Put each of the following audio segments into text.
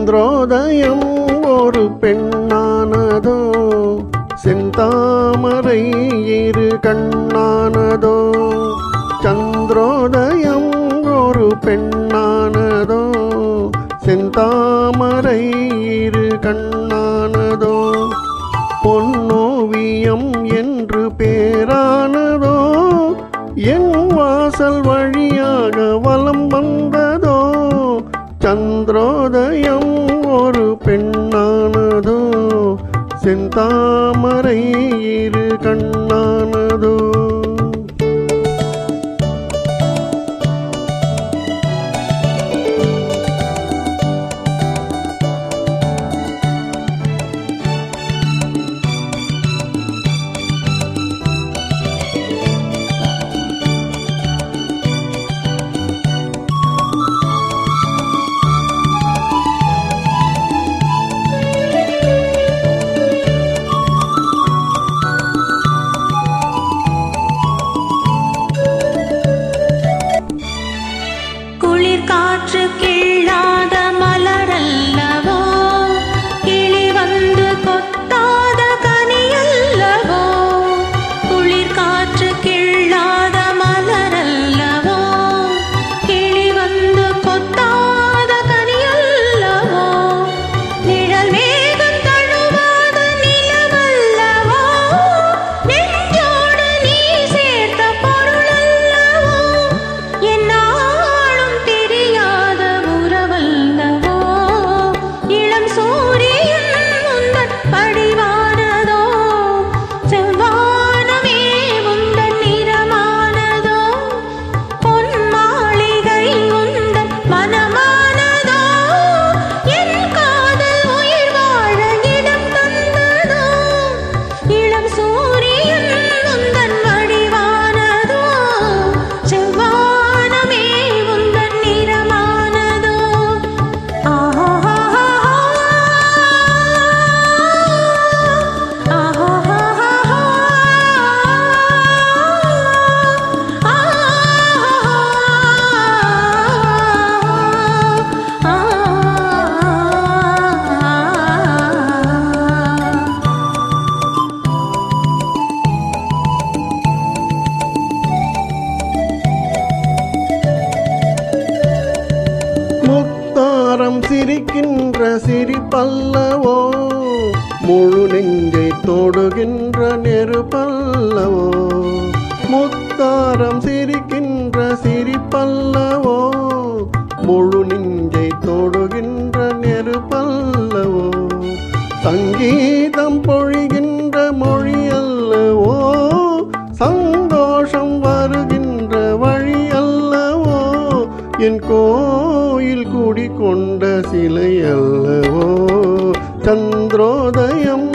சந்திரோதயம் ஒரு பெண்ணானதோ செந்தாமரை இரு கண்ணானதோ சந்திரோதயம் ஒரு பெண்ணானதோ செந்தாமரை இரு கண்ணானதோ பொன்னோவியம் என்று பேரானதோ என் வாசல் வழியாக வலம் வந்ததோ சந்திரோதயம் ஒரு பெண்ணானதோ செந்தாமரை இரு கண்ணானதோ சிரிக்கின்ற சிரிப்பல்லவோ முழு நெஞ்சை தொடுகின்ற நெருப்பல்லவோ முத்தாரம் சிரிக்கின்ற சிரிப்பல்லவோ முழு நெஞ்சை தொடுகின்ற நெருப்பல்லவோ சங்கீதம் பொழிகின்ற மொழி அல்லவோ சந்தோஷம் வருகின்ற வழி அல்லவோ என் கோயில் குடிகொண்ட சிலை அல்லவோ சந்திரோதயம்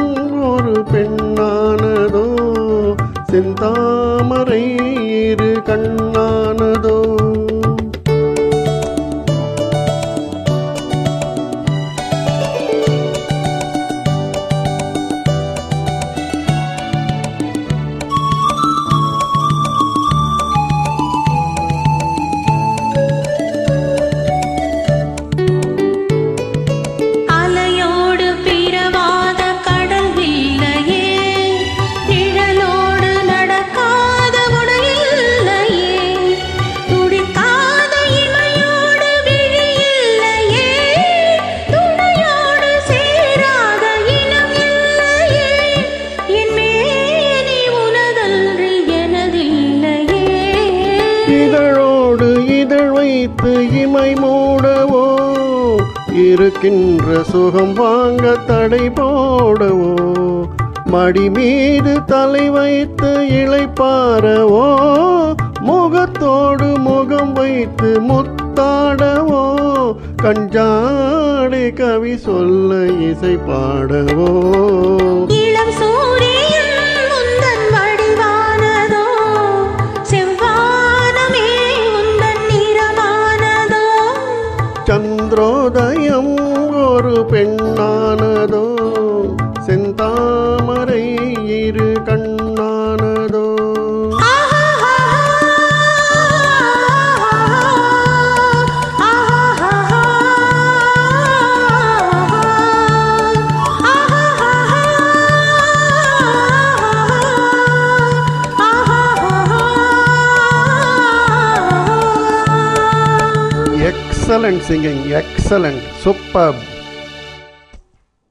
ஒரு பெண்ணானதோ செந்தாமரை இரு கண்ணானதோ இதழோடு இதழ் வைத்து இமை மூடவோ இருக்கின்ற சுகம் வாங்க தடை போடவோ மடி மீது தலை வைத்து இளைப்பாரவோ முகத்தோடு முகம் வைத்து முத்தாடவோ கஞ்சாடை கவி சொல்ல இசை பாடவோ சந்திரோதயம் ஒரு பெண்ணானதோ செந்தாமரை இரு கண்ணானதோ Excellent singing, excellent, superb.